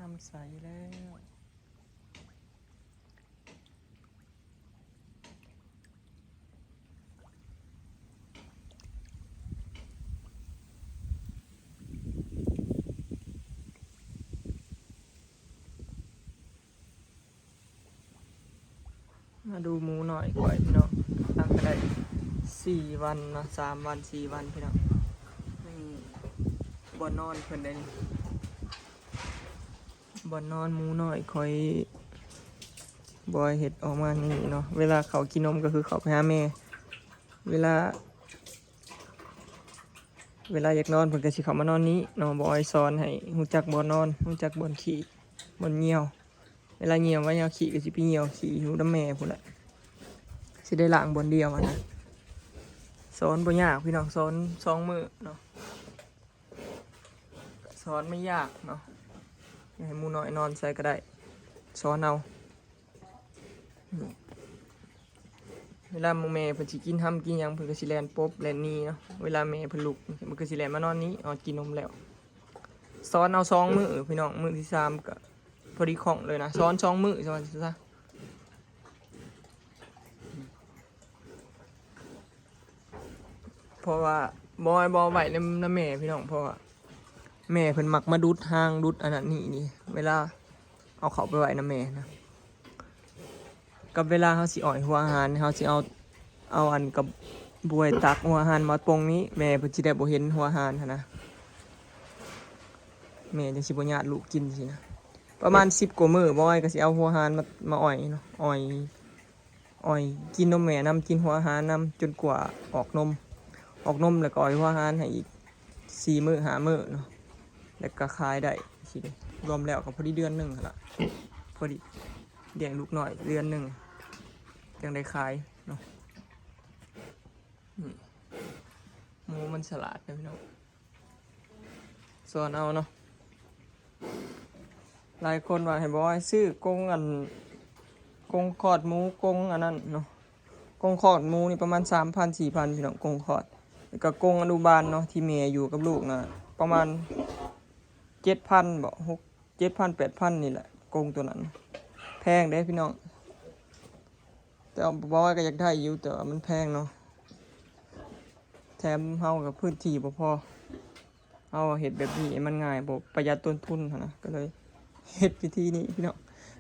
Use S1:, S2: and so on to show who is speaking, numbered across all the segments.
S1: น้ำใสแล้วมาดูหมูหน่อยก่อยพี่น้องตั้งก็ได้4 วันนะ3 วัน4 วันพี่น้องนี่บ่อนอนเพิ่นได้นี่บ่อนอนหมูหน่อยคอยบอยเห็ดออกมานี่เนาะเวลาเขากินนมก็คือเขาไปหาแม่เวลาอยากนอนเพิ่นก็สิเข้ามานอนนี้เนาะบอยสอนให้ฮู้จักบ่อนอนฮู้จักบ่อนขี้บ่อนเหี่ยวเวลาเหี่ยวว่าเหี่ยวขี้ก็สิไปเหี่ยวขี้อยู่นำแม่พุ่นแหละสิได้ล้างบ่อนเดียวนะสอนบ่ยากพี่น้องสอน2 มื้อเนาะสอนไม่ยากเนาะให้หมูน้อยนอนใส่ก็ได้สอนเอาเวลาหมูแม่เพิ่นสิกินห้ำกินหยังเพิ่นก็สิแล่นป๊บแล่นหนีเนาะเวลาแม่เพิ่นลุกมันก็สิแล่นมานอนนี้เอากินนมแล้วสอนเอา2 มื้อพี่น้องมื้อที่3ก็พอดีของเลยนะสอน2 มื้อซะเพราะว่าบ่ไว้นำแม่พี่น้องเพราะว่าแม่เพิ่นมักมาดุดหางดุดอันนั้นนี่เวลาเอาเขาไปไว้นำแม่นะกับเวลาเฮาสิอ่อยหัวอาหารเฮาสิเอาอันกับบวยตักหัวอาหารมาตรงนี้แม่เพิ่นสิได้บ่เห็นหัวอาหารหั่นนะแม่จังสิบ่ญาติลูกกินสินะประมาณ10 กว่ามื้อบ่อ้อยก็สิเอาหัวอาหารมาอ่อยเนาะอ่อยกินนมแม่นำกินหัวอาหารนำจนกว่าออกนมแล้วก็อ่อยหัวอาหารให้อีก4 มื้อ5 มื้อเนาะแล้วก็ขายได้สิรวมแล้วก็พอดีเดือนหนึงหั่นล่ะพอดีเลี้ยงลูกน้อยเดือนหนึงจังได้ขายเนาะหมูมันฉลาดนะพี่น้องสอนเอาเนาะหลายคนว่าให้บอกให้ซื้อกรงคอดหมูกรงอันนั้นเนาะกรงคอดหมูนี่ประมาณ 3,000 4,000 พี่น้องกรงคอดแล้วก็กรงอนุบาลเนาะที่แม่อยู่กับลูกนะประมาณ 7,000 บ่7,000 8,000 นี่แหละกรงตัวนั้นแพงเด้พี่น้องแต่บอกว่าก็อยากได้อยู่แต่มันแพงเนาะแถมเฮากับพื้นที่บ่พอเฮาเฮ็ดแบบนี้มันง่ายบ่ประหยัดต้นทุนนะก็เลยเฮ็ดวิธีนี้พี่น้อง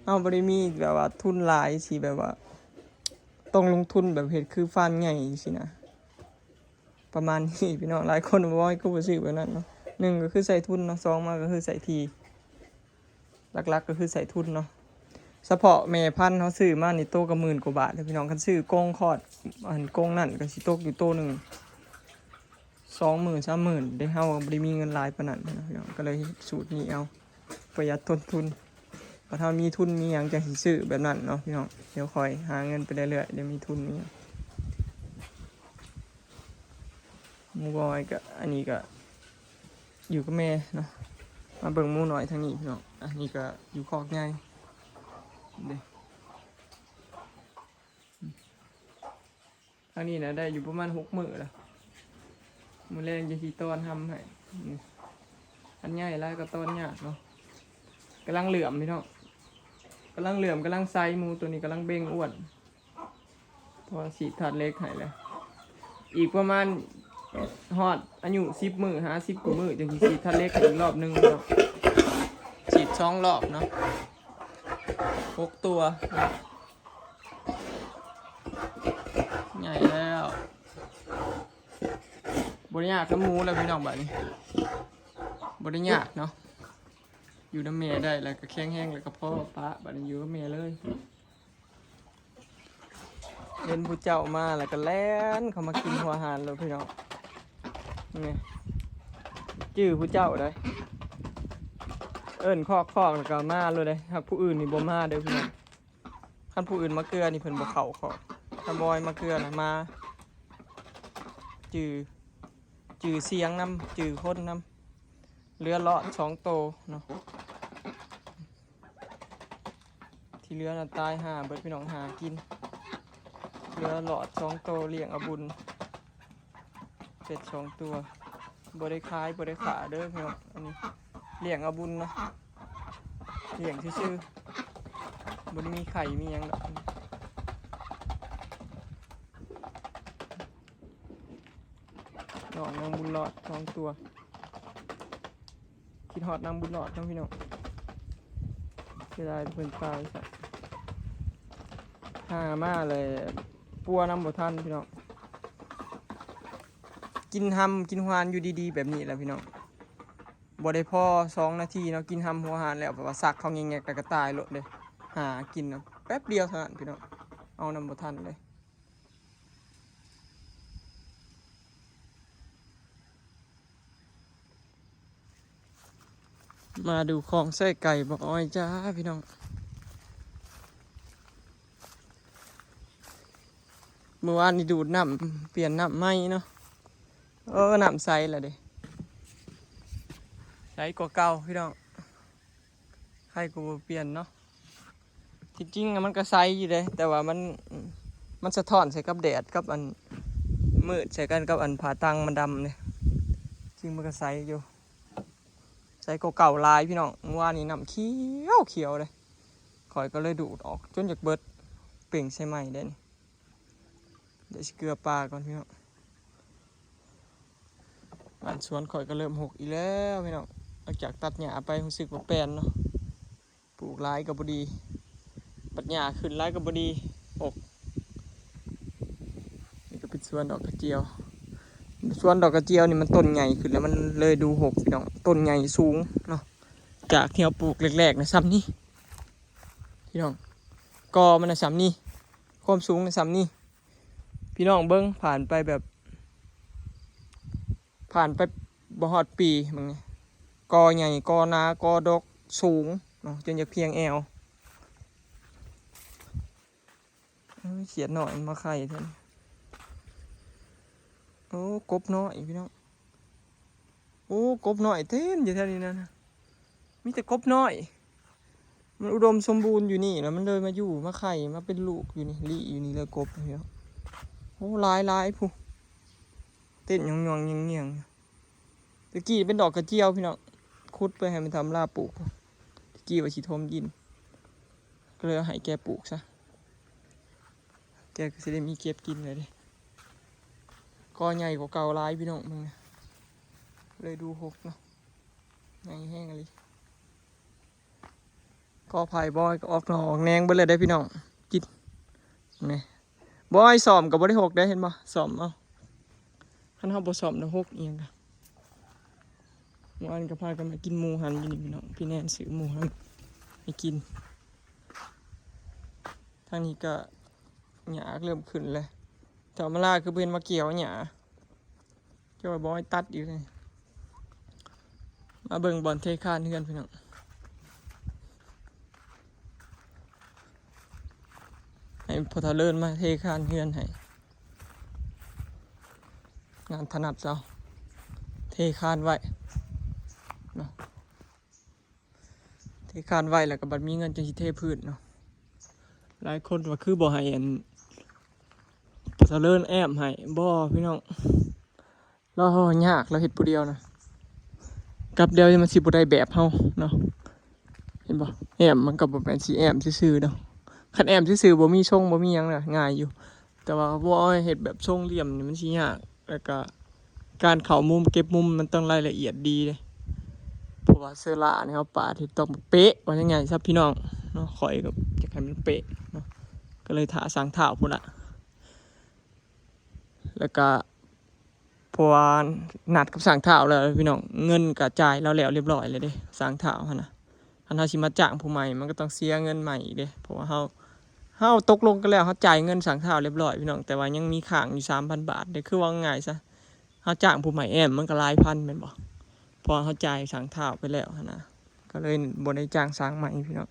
S1: เฮาบ่ได้มีแบบว่าทุนหลายสิแบบว่าต้องลงทุนแบบเฮ็ดคือฟาร์มใหญ่สินะประมาณนี้พี่น้องหลายคนบอกว่าก็บ่ซื้อแบบนั้นเนาะ1ก็คือใส่ทุนเนาะ2มาก็คือใส่ทีหลักๆก็คือใส่ทุนเนาะเฉพาะแม่พันธุ์เขาซื้อมานี่โตก็10,000 กว่าบาทเลยพี่น้องคันซื้อกรงคอดอันกรงนั่นก็สิตกอยู่โตหนึ่ง20,000 30,000ได้เฮาบ่ได้มีเงินหลายปานนั้นนะพี่น้องก็เลยสูตรนี้เอาประหยัดต้นทุนพอถ้ามีทุนมีหยังจังสิซื้อแบบนั้นเนาะพี่น้องเดี๋ยวคอยหาเงินไปเรื่อยๆเดี๋ยวมีทุนมีหมูบอยก็อันนี้ก็อยู่กับแม่เนาะมาเบิ่งหมูหน่อยทางนี้พี่น้องอันนี้ก็อยู่คอกใหญ่ทางนี้นะได้อยู่ประมาณ6 มื้อแล้วมื้อแรงจะสิต้อนทำให้อันใหญ่แล้วก็ต้อนยากเนาะกำลังเหลื่อมพี่น้องกำลังเหลื่อมกำลังไซหมูตัวนี้กำลังเบ่งอ้วนพอสีถาดเล็กให้แล้วอีกประมาณฮอดอายุ10 มื้อ50 กว่ามื้อจังสิสีถาดเล็กอีกรอบนึงเนาะฉีด2 รอบเนาะ6 ตัวใหญ่แล้วบริยากกับหมูแล้วพี่น้องแบบนี้บริยากเนาะอยู่น้ำเมย์ได้แล้วก็แข็งแห้งแล้วก็พ่อป้าบัดนี้อยู่กับเมย์เลยเห็นผู้เจ้ามาแล้วก็แล่นเขามากินหัวอาหารเลยพี่น้องนี่จื้อผู้เจ้าเลยเอิ้นคอกแล้วก็มาเลยเลยหากผู้อื่นนี่บ่มาเด้อพี่น้องคันผู้อื่นมาเกลือนี่เพิ่นบ่เข้าคอกถ้าบอยมาเกลือนะมาจื้อเสียงน้ำจื้อคนน้ำเรือเลาะ2 โตเนาะที่เรือน่ะตายเบิดพี่น้องหากินเรือเลาะ2 โตเลี้ยงเอาบุญเป็ด2 ตัวบ่ได้ขายบ่ได้ขาเด้อพี่น้องอันนี้เลี้ยงเอาบุญเนาะ เลี้ยงซื่อๆบ่ได้มีไข่มีหยังดอกน้องนางบุญรอด2 ตัวคิดฮอดนางบุญรอดน้องพี่น้องเสียดายเพิ่นตายซะหามาเลยปัวนำบ่ทันพี่น้องกินหำกินหวานอยู่ดีๆแบบนี้แหละพี่น้องบ่ได้พอ2 นาทีเนาะกินหำหัวหานแล้วแบบว่าซักเขาแงกๆแล้วก็ตายโลดเลยหากินเนาะแป๊บเดียวเท่านั้นพี่น้องเอานำบ่ทันเลยมาดูของใส่ไก่บ่อ้อยจ้าพี่น้องเมื่อวานนี่ดูดน้ำเปลี่ยนน้ำใหม่เนาะน้ำใสแล้วเด้ใสกว่าเก่าพี่น้องใครก็บ่เปลี่ยนเนาะจริงๆมันก็ใสอยู่เลยแต่ว่ามันสะท้อนใส่กับแดดกับอันมืดใส่กันกับอันผาตังมันดำเนี่ยจริงมันก็ใสอยู่ใสกว่าเก่าลายพี่น้องเมื่อวานนี้น้ำเขียวเลยข่อยก็เลยดูดออกจนจากเบิดเปล่งใส่ใหม่ได้นี่เดี๋ยวเกลือปลาก่อนพี่น้องบ้านสวนข่อยก็เริ่มหกอีกแล้วพี่น้องหลังจากตัดหญ้าไปรู้สึกว่าแปลนเนาะปลูกหลายกับบดีปัดหญ้าขึ้นหลายกับบดีอกนี่ก็เป็นสวนดอกกระเจียวสวนดอกกระเจียวนี่มันต้นใหญ่ขึ้นแล้วมันเลยดูหกพี่น้องต้นใหญ่สูงเนาะจากที่เราปลูกแรกๆนะซ้ำนี่พี่น้องกอมันนะซ้ำนี่ความสูงนะซ้ำนี่พี่น้องเบิ้งผ่านไปบ่ฮอดปีมึงไงกอใหญ่กอหนากอดกสูงเนาะจนจะเพียงแอวเขียดหน่อยมาไข่เท่านี้โอ้กบน้อยพี่น้องโอ้กบน้อยเต็มอยู่แถวนี้นะมีแต่กบน้อยมันอุดมสมบูรณ์อยู่นี่แล้วมันเลยมาอยู่มาไข่มาเป็นลูกอยู่นี่ลี่อยู่นี่เลยกบพี่น้องโอ้หลายผู้เต้นยองๆเงียงๆตะกี้เป็นดอกกระเจียวพี่น้องคุดไปให้มันทำลาปลูกตะกี้ว่าสิทมยินก็เลยให้แกปลูกซะแกก็จะได้มีเก็บกินเลยดิก็ใหญ่กว่าเก่าหลายพี่น้องมึงเลยดูหกเนาะใหญ่แห้งเลยก็ไผ่บอยก็ออกหนองแนงไปเลยได้พี่น้องกินนี่บอยสอมกับบริหกได้เห็นปะสอมเอาขันเขาบอสอมนะหกเอียงกันเมื่อวานก็พากันมากินหมูหันอยู่นี่พี่น้องพี่แนนซื้อหมูหันให้กินทางนี้ก็หญ้าเริ่มขึ้นเลยแถวมาลาคือเป็นมาเกี่ยวหญ้าเจ้าบอยตัดอยู่เลยมาเบิ่งบอลเทคานเฮือนพี่น้องให้พอทะเลินมาเทคานเฮือนให้งานถนัดเราเทคานไว้เนาะเทคานไว้แล้วก็บัดมีเงินจะสิเทพื้นเนาะหลายคนว่าคือบ่ให้อันพอทะเลินแอมให้บ่พี่น้องเรายากเราเฮ็ดผู้เดียวนะกับเดียวมันสิบ่ได้แบบเฮาเนาะเห็นบ่แอมมันก็บ่แม่นสิแอมซื่อๆเนาะคันแอมซื่อๆบ่มีทรงบ่มีหยังน่ะง่ายอยู่แต่ว่าบ่เฮ็ดแบบทรงเหลี่ยมนี่มันสิยากแล้วก็การเข้ามุมเก็บมุมมันต้องรายละเอียดดีเลยเพราะว่าเสื้อละนี่เฮาปาดที่ต้องเป๊ะว่าจังไงครับพี่น้องเนาะข่อยก็อยากให้มันเป๊ะเนาะก็เลยท่าสางเท้าพุ่นน่ะแล้วก็เพราะว่านัดกับสางเท้าแล้วพี่น้องเงินก็จ่ายแล้วเรียบร้อยเลยเด้สางเท้าหั่นน่ะคันเฮาสิมาจ้างผู้ใหม่มันก็ต้องเสียเงินใหม่อีกเด้เพราะว่าเฮาตกลงกันแล้วเฮาจ่ายเงินสางเท้าเรียบร้อยพี่น้องแต่ว่ายังมีค้างอยู่ 3,000 บาทเด้คือว่าง่ายซะเฮาจ้างผู้ใหม่แอมมันก็หลายพันแม่นบ่พอเฮาจ่ายสางเท้าไปแล้วหั่นน่ะก็เลยบ่ได้จ้างสางใหม่พี่น้อง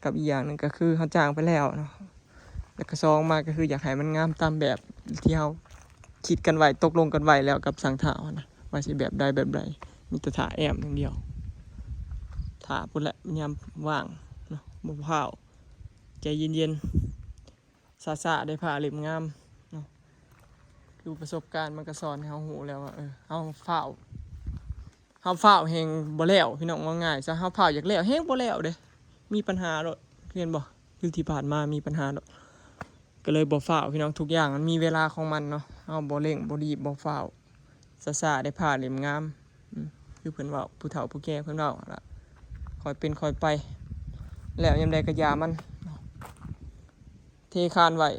S1: กับอีกอย่างนึงก็คือเฮาจ้างไปแล้วเนาะแล้วก็2มาก็คืออยากให้มันงามตามแบบที่เฮาคิดกันไว้ตกลงกันไว้แล้วกับสางเท้านะว่าสิแบบใดแบบใดมีแต่ท่าแอมอย่างเดียวท่าพุ่นแหละยามว่างเนาะบ่พาวใจเย็นๆซาๆได้ผ้าเล่มงามเนาะคือประสบการณ์มันก็สอนให้เฮาฮู้แล้วว่าเฮาฟ้าวแฮงบ่แล้วพี่น้องว่าง่ายซะเฮาฟ้าวอยากแล้วแฮงบ่แล้วเด้ มีปัญหาหรอกเห็นบ่คือที่ผ่านมามีปัญหาหรอกก็เลยบ่ฟ้าวพี่น้องทุกอย่างมันมีเวลาของมันเนาะเอาบ่เร่งบ่รีบบ่ฟ้าวซ่าๆได้ผ่าเล่มงามคือเพิ่นเว้าผู้เฒ่าผู้แก่เพิ่นเว้าล่ะค่อยเป็นค่อยไปแล้วยามใดก็ยามันเทคานไว้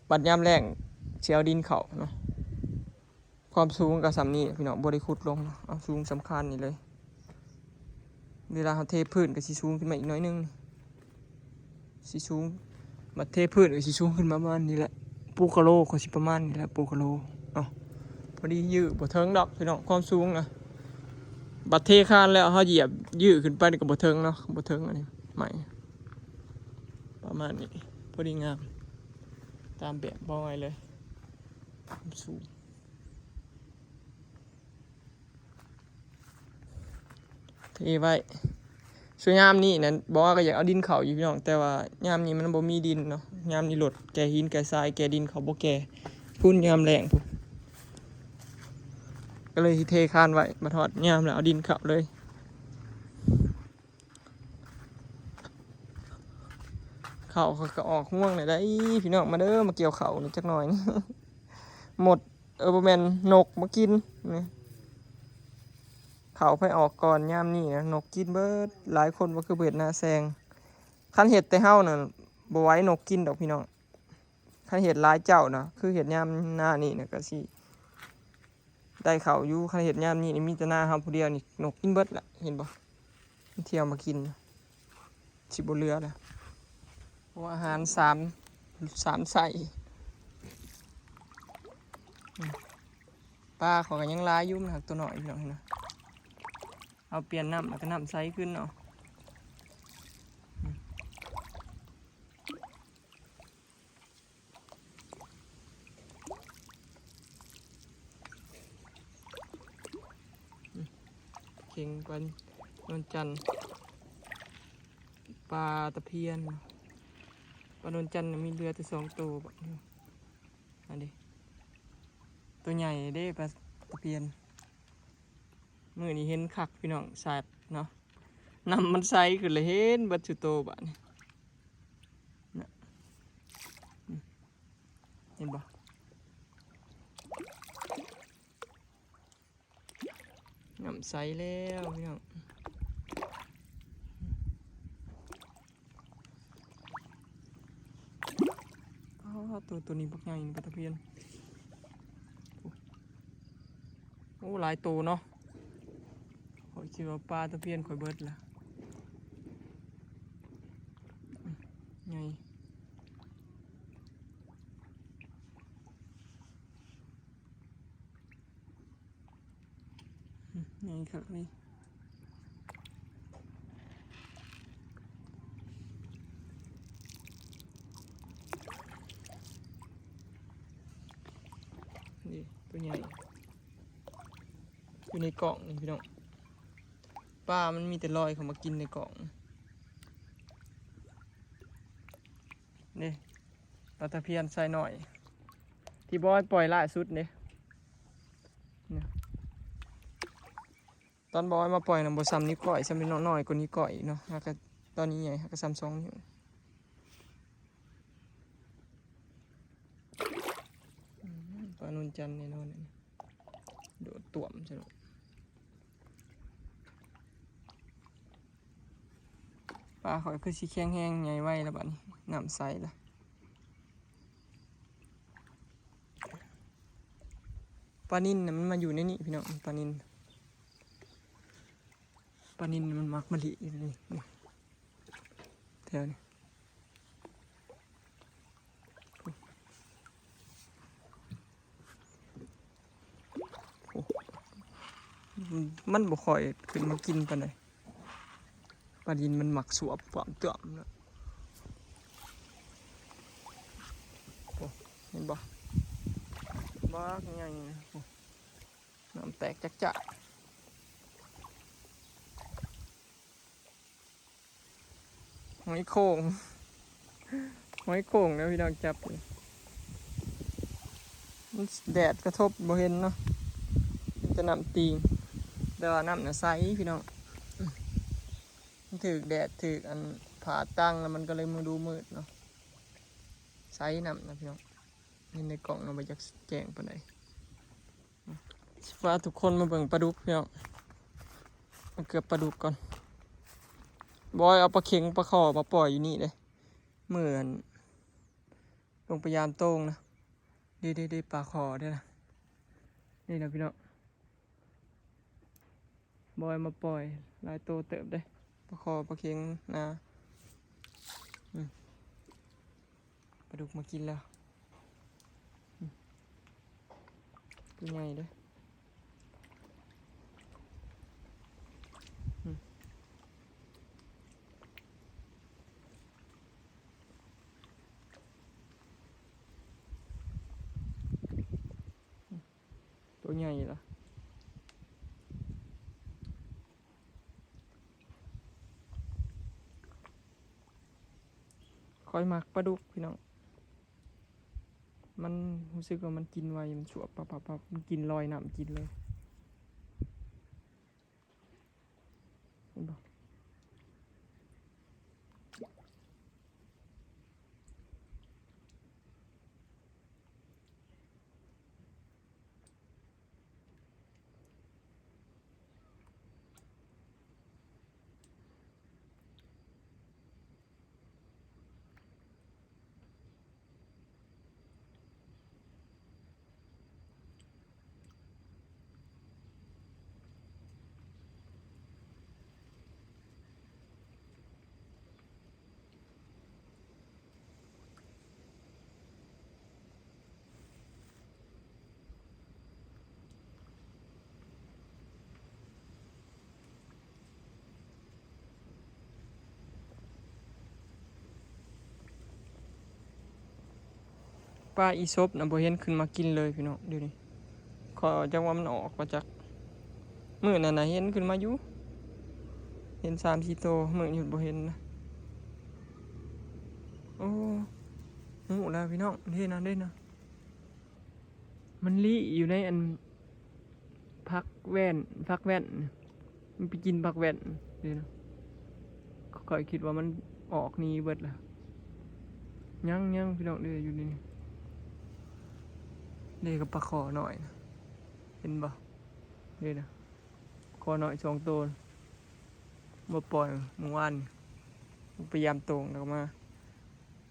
S1: บัดยามแล้งสิเอาดินเข้าเนาะความสูงก็ส่ำนี้พี่น้องบ่ได้ขุดลงเนาะเอาสูงสำคัญนี่เลยเวลาเราเทพื้นก็สิสูงขึ้นมาอีกน้อยนึงสิสูงมาเทพื้นก็สิสูงขึ้นมาประมาณนี้แหละปูกะโลก็สิประมาณนี้แหละปูกะโลพอดียืดบ่เทิงดอกพี่น้องความสูงนะบัดเทคานแล้วเขาเหยียบยืดขึ้นไปก็บ่เทิงเนาะบ่เทิงอันนี้ใหม่ประมาณนี้พอดีงามตามแบบบ่ไว้เลยความสูงเทไว้สวยงามนี่นั่นบอกว่าก็อยากเอาดินเขาอยู่พี่น้องแต่ว่ายามนี้มันบ่มีดินเนาะยามนี้รถแกหินแกทรายแกดินเขาบ่แกพุ่นยามแรงพุ่นก็เลยเทคานไว้มาทอดยามแล้วเอาดินเขาเลยเขาก็ออกห่วงเลยได้พี่น้องมาเด้อมาเกี่ยวเขานี่จักหน่อยนี่ หมดบ่แม่นนกมากินนี่เขาไปออกก่อนยามนี้นะนกกินเบิดหลายคนว่าคือเบิดหน้าแซงคันเห็ดแต่เฮาน่ะบ่ไว้นกกินดอกพี่น้องคันเห็ดหลายเจ้านะคือเห็ดยามหน้านี่นะก็สิได้เขาอยู่คันเห็ดยามนี้นี่มีแต่หน้าเฮาผู้เดียวนี่นกกินเบิดละเห็นบ่เที่ยวมากินสิบ่เหลือละเพราะอาหารสามใส่ปลาเขาก็ยังหลายอยู่นะตัวน้อยพี่น้องนะเอาเปลี่ยนน้ำแล้วก็น้ำใสขึ้นเนาะเข่งปันนนจันปลาตะเพียนปลานนจันมีเรือแต่2 ตัวแบบนี้อันนี้ตัวใหญ่เด้ปลาตะเพียนมื่อนี้เห็นคักพี่น้องสายเนาะนำมันใสขึ้นเลยเห็นบัดสุโตบะนี่เห็นบ่นำใสแล้วพี่น้องตัวนี้บักใหญ่ปลาตะเพียนโอ้หลายตัวเนาะขอยคิดว่าปลาตะเพียนข่อยเบิดละไงไงครับนี่นี่ตัวใหญ่อยู่ในกล่องนี่พี่น้องปลามันมีแต่ลอยเขามากินในกล่องนี่ปลาตะเพียนใส่หน่อยที่บอยปล่อยล่าสุดเนี่ยตอนบอยมาปล่อยนะบ่ซ้ำนี้ก่อยซ้ำนี้น้อยกว่านี้ก่อยเนาะแล้วก็ตอนนี้ใหญ่ก็ซ้ำ2 นิ้วปลานุนจันแน่นอนโดดต่วมใช่ไหมปลาข่อยคือสีแข็งแห้งใหญ่ไว้แล้วบัดนี้น้ำใสละปลานิ่นน่ะมันมาอยู่ในนี้พี่น้องปลานิ่นมันมักมะลิอยู่นี่แถวนี้มันบ่ค่อยขึ้นมากินปานใดปลาดินมันหมักสวบความเตื่อมนะเห็นบ่บ้าไงน้ำแตกจักจะหอยโข่งนะพี่น้องจับแดดกระทบบ่เห็นเนาะจะน้ำตีงแต่ว่าน้ำน่ะใสพี่น้องถือแดดถืออัน ผ่าตั้งแล้วมันก็เลยมือดูมืดเนาะไซส์นำนะพี่น้องนี่ในกล่องเราไปจากแกงปานใดว่าทุกคนมาเบิ่งปลาดุกพี่น้องมาเกือบปลาดุกก่อนบอยเอาปลาเข็งปลาขอมาปล่อยอยู่นี่เลยเหมือนลงพยายามโต้งนะดีปลาขอด้วยนะนี่นะพี่น้องบอยมาปล่อยลายโตเติบได้ปลาคอปลาเค็งนะปลาดุกมากินแล้วตัวใหญ่เด้ตัวใหญ่ละคอยมักปลาดุกพี่น้องมันรู้สึกว่ามันกินไวมันสวบปับมันกินลอยน้ำกินเลยเห็นปะปลาอีซบนะบ่เห็นขึ้นมากินเลยพี่น้องเดี๋ยวนี้ขอจังว่ามันออกมาจากมื้อนั่นน่ะเห็นขึ้นมาอยู่เห็น3-4 ตัวมื้อหยุดบ่เห็นนะโอ้หูแล้วพี่น้องเด้นะมันลี้อยู่ในอันพักแว่นมันไปกินพักแว่นเดี๋ยวนะค่อยคิดว่ามันออกนี่เบิดละยังพี่น้องเด้อยู่นี่เด้กับปลาขอหน่อยนะเห็นบ่เด้นะขอหน่อย2 ตัวมาปล่อยเมื่อวานพยายามตรงแล้วมา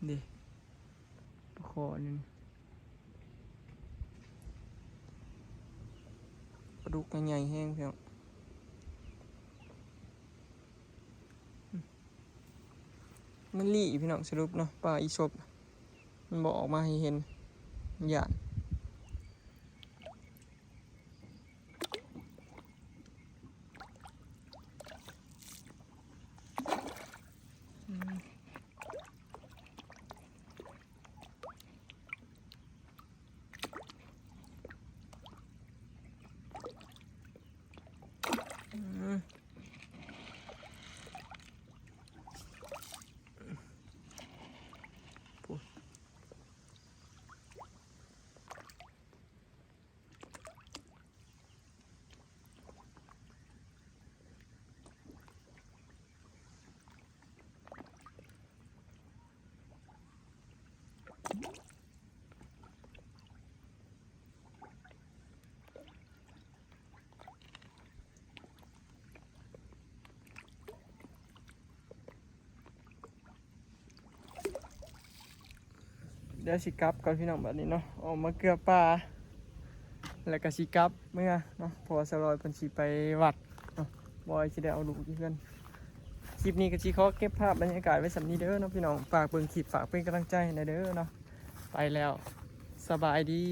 S1: ดิปลาขอนี่ปลาดุกใหญ่แห้งพี่น้องมันลี่พี่น้องสรุปเนาะปลาอีศบมันบอกออกมาให้เห็นหยาดเดี๋ยวสิกลับก่อนพี่น้องแบบนี้เนาะออกมาเกลือปลาแล้วก็สิกลับเมื่อเนาะพอสลอยเพิ่นสิไปวัดเนาะบอยสิได้เอาลูกที่เพื่อนคลิปนี้ก็สิขอเก็บภาพบรรยากาศไว้สำนี้เด้อเนาะพี่น้องฝากเบิ่งคลิปฝากเป็นกำลังใจให้เด้อเนาะไปแล้วสบายดี